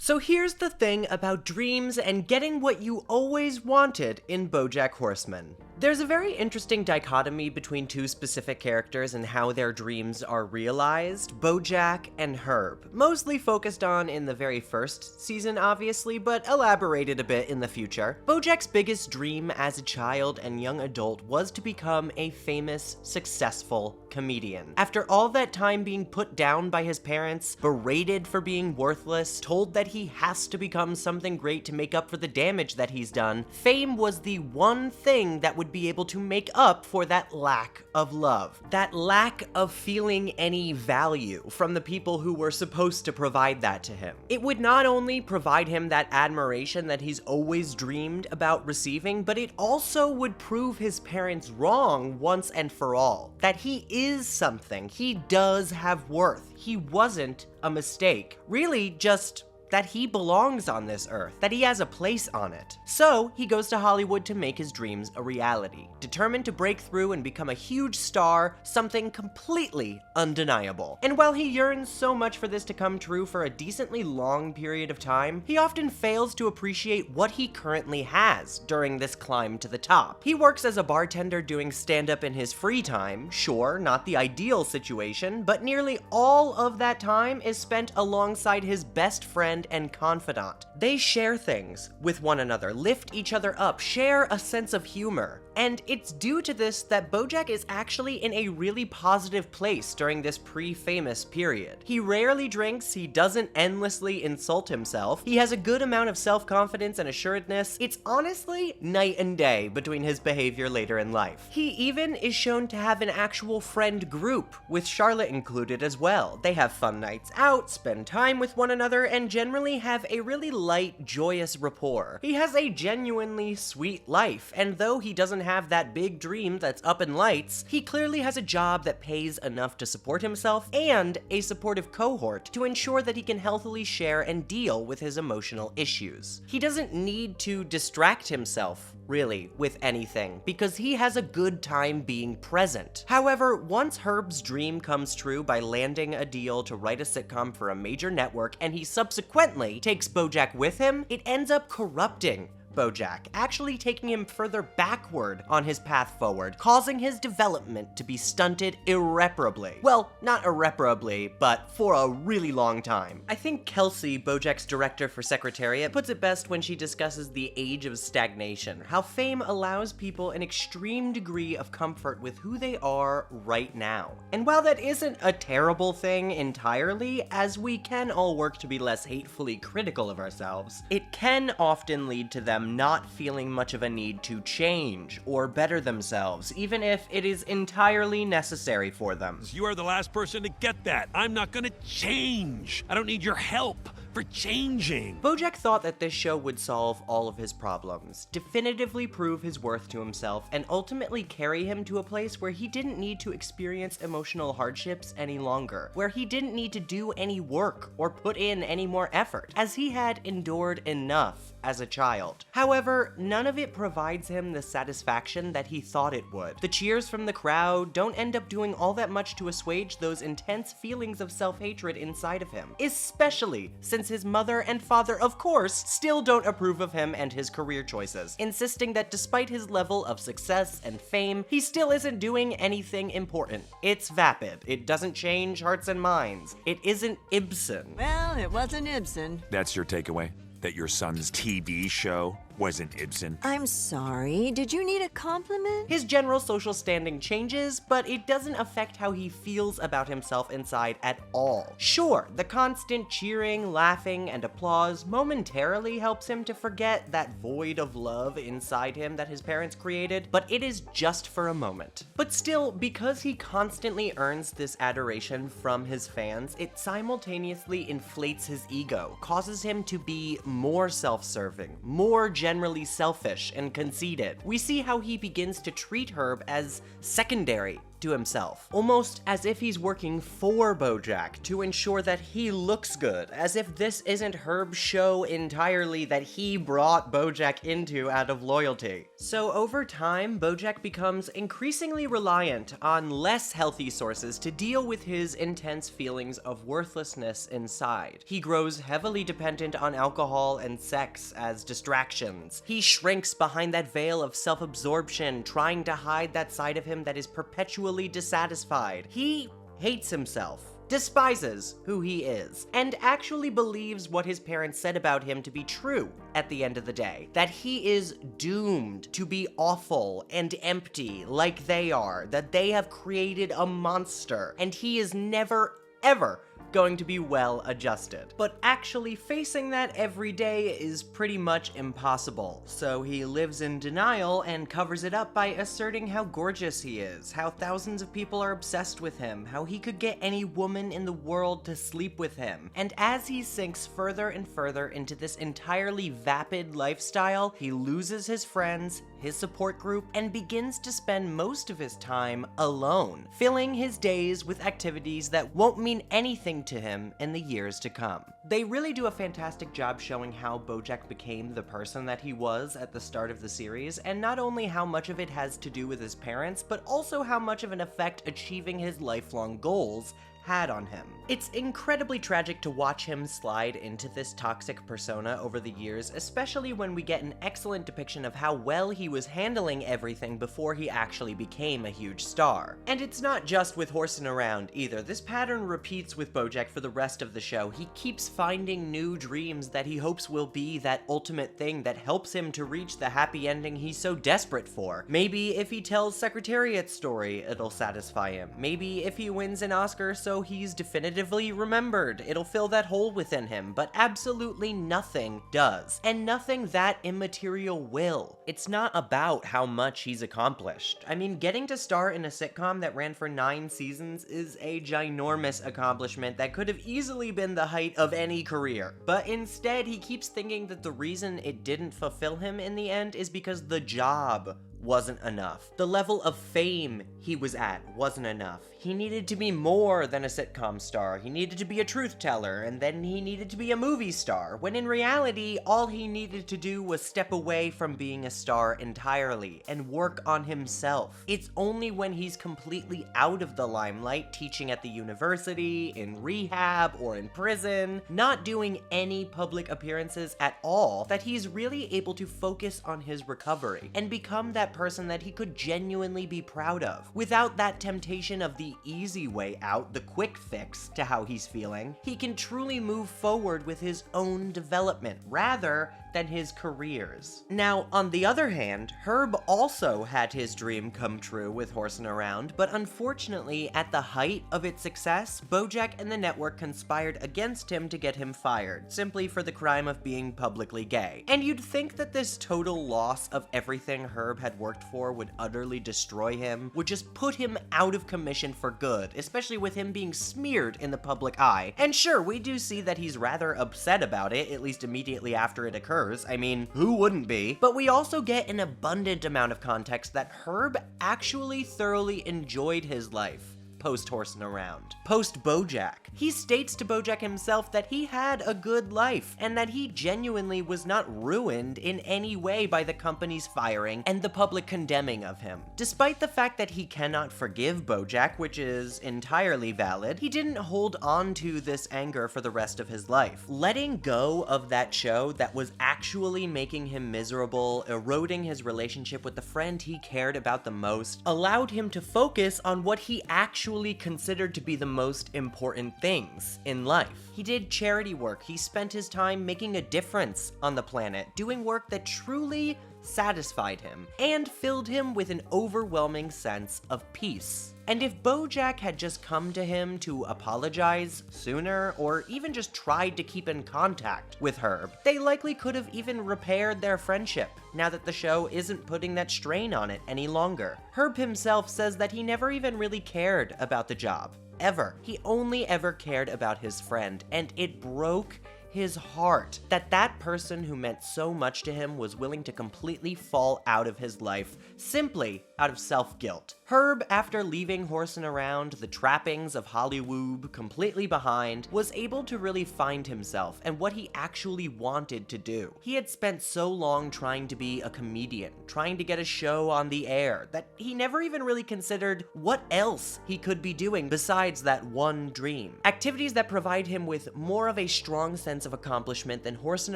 So here's the thing about dreams and getting what you always wanted in Bojack Horseman. There's a very interesting dichotomy between two specific characters and how their dreams are realized, Bojack and Herb. Mostly focused on in the very first season, obviously, but elaborated a bit in the future. Bojack's biggest dream as a child and young adult was to become a famous, successful comedian. After all that time being put down by his parents, berated for being worthless, told that he has to become something great to make up for the damage that he's done, fame was the one thing that would be able to make up for that lack of love. That lack of feeling any value from the people who were supposed to provide that to him. It would not only provide him that admiration that he's always dreamed about receiving, but it also would prove his parents wrong once and for all. That he is something. He does have worth. He wasn't a mistake. Really, just that he belongs on this earth, that he has a place on it. So he goes to Hollywood to make his dreams a reality, determined to break through and become a huge star, something completely undeniable. And while he yearns so much for this to come true for a decently long period of time, he often fails to appreciate what he currently has during this climb to the top. He works as a bartender doing stand-up in his free time, sure, not the ideal situation, but nearly all of that time is spent alongside his best friend and confidant. They share things with one another, lift each other up, share a sense of humor. And it's due to this that Bojack is actually in a really positive place during this pre-famous period. He rarely drinks, he doesn't endlessly insult himself, he has a good amount of self-confidence and assuredness. It's honestly night and day between his behavior later in life. He even is shown to have an actual friend group, with Charlotte included as well. They have fun nights out, spend time with one another, and generally have a really light, joyous rapport. He has a genuinely sweet life, and though he doesn't have that big dream that's up in lights, he clearly has a job that pays enough to support himself and a supportive cohort to ensure that he can healthily share and deal with his emotional issues. He doesn't need to distract himself, really, with anything, because he has a good time being present. However, once Herb's dream comes true by landing a deal to write a sitcom for a major network, and he subsequently takes Bojack with him, it ends up corrupting Bojack, actually taking him further backward on his path forward, causing his development to be stunted irreparably. Well, not irreparably, but for a really long time. I think Kelsey, Bojack's director for Secretariat, puts it best when she discusses the age of stagnation, how fame allows people an extreme degree of comfort with who they are right now. And while that isn't a terrible thing entirely, as we can all work to be less hatefully critical of ourselves, it can often lead to them not feeling much of a need to change or better themselves, even if it is entirely necessary for them. You are the last person to get that. I'm not gonna change. I don't need your help for changing. Bojack thought that this show would solve all of his problems, definitively prove his worth to himself, and ultimately carry him to a place where he didn't need to experience emotional hardships any longer, where he didn't need to do any work or put in any more effort, as he had endured enough as a child. However, none of it provides him the satisfaction that he thought it would. The cheers from the crowd don't end up doing all that much to assuage those intense feelings of self-hatred inside of him, especially since his mother and father, of course, still don't approve of him and his career choices, insisting that despite his level of success and fame, he still isn't doing anything important. It's vapid. It doesn't change hearts and minds. It isn't Ibsen. Well, it wasn't Ibsen. That's your takeaway? That your son's TV show wasn't Ibsen? I'm sorry, did you need a compliment? His general social standing changes, but it doesn't affect how he feels about himself inside at all. Sure, the constant cheering, laughing, and applause momentarily helps him to forget that void of love inside him that his parents created, but it is just for a moment. But still, because he constantly earns this adoration from his fans, it simultaneously inflates his ego, causes him to be more self-serving, more generally selfish and conceited. We see how he begins to treat Herb as secondary to himself, almost as if he's working for Bojack to ensure that he looks good, as if this isn't Herb's show entirely that he brought Bojack into out of loyalty. So over time, Bojack becomes increasingly reliant on less healthy sources to deal with his intense feelings of worthlessness inside. He grows heavily dependent on alcohol and sex as distractions. He shrinks behind that veil of self-absorption, trying to hide that side of him that is perpetually dissatisfied. He hates himself, despises who he is, and actually believes what his parents said about him to be true at the end of the day. That he is doomed to be awful and empty like they are, that they have created a monster, and he is never, ever going to be well adjusted. But actually facing that every day is pretty much impossible, so he lives in denial and covers it up by asserting how gorgeous he is, how thousands of people are obsessed with him, how he could get any woman in the world to sleep with him. And as he sinks further and further into this entirely vapid lifestyle, he loses his friends, his support group, and begins to spend most of his time alone, filling his days with activities that won't mean anything to him in the years to come. They really do a fantastic job showing how Bojack became the person that he was at the start of the series, and not only how much of it has to do with his parents, but also how much of an effect achieving his lifelong goals had on him. It's incredibly tragic to watch him slide into this toxic persona over the years, especially when we get an excellent depiction of how well he was handling everything before he actually became a huge star. And it's not just with horsing around either. This pattern repeats with Bojack for the rest of the show. He keeps finding new dreams that he hopes will be that ultimate thing that helps him to reach the happy ending he's so desperate for. Maybe if he tells Secretariat's story, it'll satisfy him. Maybe if he wins an Oscar so he's definitively remembered, it'll fill that hole within him, but absolutely nothing does. And nothing that immaterial will. It's not about how much he's accomplished. I mean, getting to star in a sitcom that ran for 9 seasons is a ginormous accomplishment that could have easily been the height of any career. But instead, he keeps thinking that the reason it didn't fulfill him in the end is because the job wasn't enough. The level of fame he was at wasn't enough. He needed to be more than a sitcom star. He needed to be a truth teller, and then he needed to be a movie star, when in reality, all he needed to do was step away from being a star entirely and work on himself. It's only when he's completely out of the limelight, teaching at the university, in rehab, or in prison, not doing any public appearances at all, that he's really able to focus on his recovery and become that person that he could genuinely be proud of. Without that temptation of the easy way out, the quick fix to how he's feeling, he can truly move forward with his own development rather than his career's. Now, on the other hand, Herb also had his dream come true with Horsing Around, but unfortunately, at the height of its success, Bojack and the network conspired against him to get him fired, simply for the crime of being publicly gay. And you'd think that this total loss of everything Herb had worked for would utterly destroy him, would just put him out of commission for good, especially with him being smeared in the public eye. And sure, we do see that he's rather upset about it, at least immediately after it occurs. I mean, who wouldn't be? But we also get an abundant amount of context that Herb actually thoroughly enjoyed his life post-Horsing Around, post-Bojack. He states to Bojack himself that he had a good life, and that he genuinely was not ruined in any way by the company's firing and the public condemning of him. Despite the fact that he cannot forgive Bojack, which is entirely valid, he didn't hold on to this anger for the rest of his life. Letting go of that show that was actually making him miserable, eroding his relationship with the friend he cared about the most, allowed him to focus on what he actually considered to be the most important things in life. He did charity work. He spent his time making a difference on the planet, doing work that truly satisfied him and filled him with an overwhelming sense of peace. And if Bojack had just come to him to apologize sooner, or even just tried to keep in contact with Herb, they likely could have even repaired their friendship, now that the show isn't putting that strain on it any longer. Herb himself says that he never even really cared about the job, ever. He only ever cared about his friend, and it broke his heart that that person who meant so much to him was willing to completely fall out of his life simply out of self-guilt. Herb, after leaving horsing around the trappings of Hollywood completely behind, was able to really find himself and what he actually wanted to do. He had spent so long trying to be a comedian, trying to get a show on the air, that he never even really considered what else he could be doing besides that one dream. Activities that provide him with more of a strong sense of accomplishment than horsing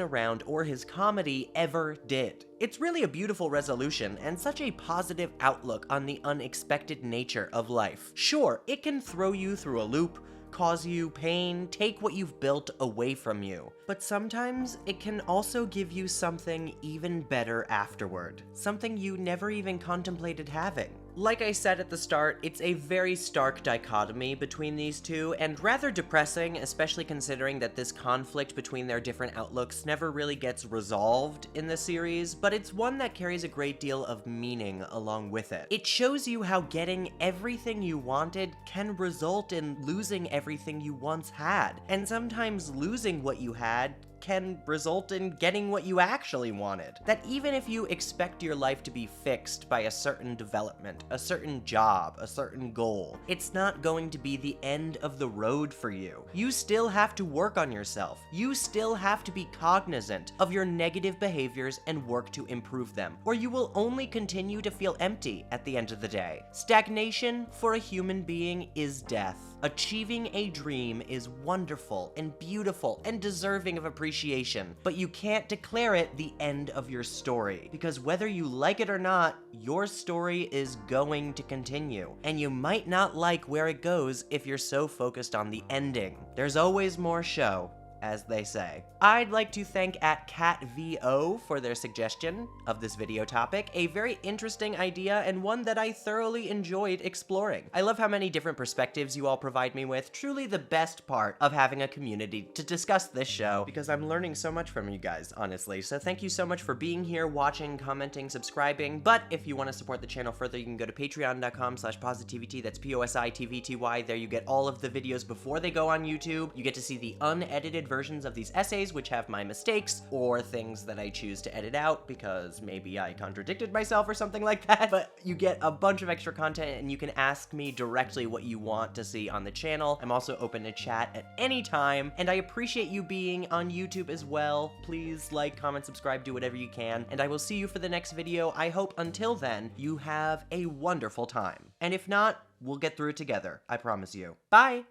around or his comedy ever did. It's really a beautiful resolution and such a positive outlook on the unexpected nature of life. Sure, it can throw you through a loop, cause you pain, take what you've built away from you. But sometimes it can also give you something even better afterward. Something you never even contemplated having. Like I said at the start, it's a very stark dichotomy between these two, and rather depressing, especially considering that this conflict between their different outlooks never really gets resolved in the series, but it's one that carries a great deal of meaning along with it. It shows you how getting everything you wanted can result in losing everything you once had, and sometimes losing what you had can result in getting what you actually wanted. That even if you expect your life to be fixed by a certain development, a certain job, a certain goal, it's not going to be the end of the road for you. You still have to work on yourself. You still have to be cognizant of your negative behaviors and work to improve them, or you will only continue to feel empty at the end of the day. Stagnation for a human being is death. Achieving a dream is wonderful and beautiful and deserving of appreciation, but you can't declare it the end of your story, because whether you like it or not, your story is going to continue, and you might not like where it goes if you're so focused on the ending. There's always more show, as they say. I'd like to thank @CatVO for their suggestion of this video topic, a very interesting idea and one that I thoroughly enjoyed exploring. I love how many different perspectives you all provide me with, truly the best part of having a community to discuss this show, because I'm learning so much from you guys, honestly. So thank you so much for being here, watching, commenting, subscribing, but if you want to support the channel further, you can go to patreon.com/PosiTVty, that's PosiTVty. There you get all of the videos before they go on YouTube. You get to see the unedited versions of these essays, which have my mistakes or things that I choose to edit out because maybe I contradicted myself or something like that. But you get a bunch of extra content, and you can ask me directly what you want to see on the channel. I'm also open to chat at any time, and I appreciate you being on YouTube as well. Please like, comment, subscribe, do whatever you can, and I will see you for the next video. I hope until then you have a wonderful time. And if not, we'll get through it together. I promise you. Bye!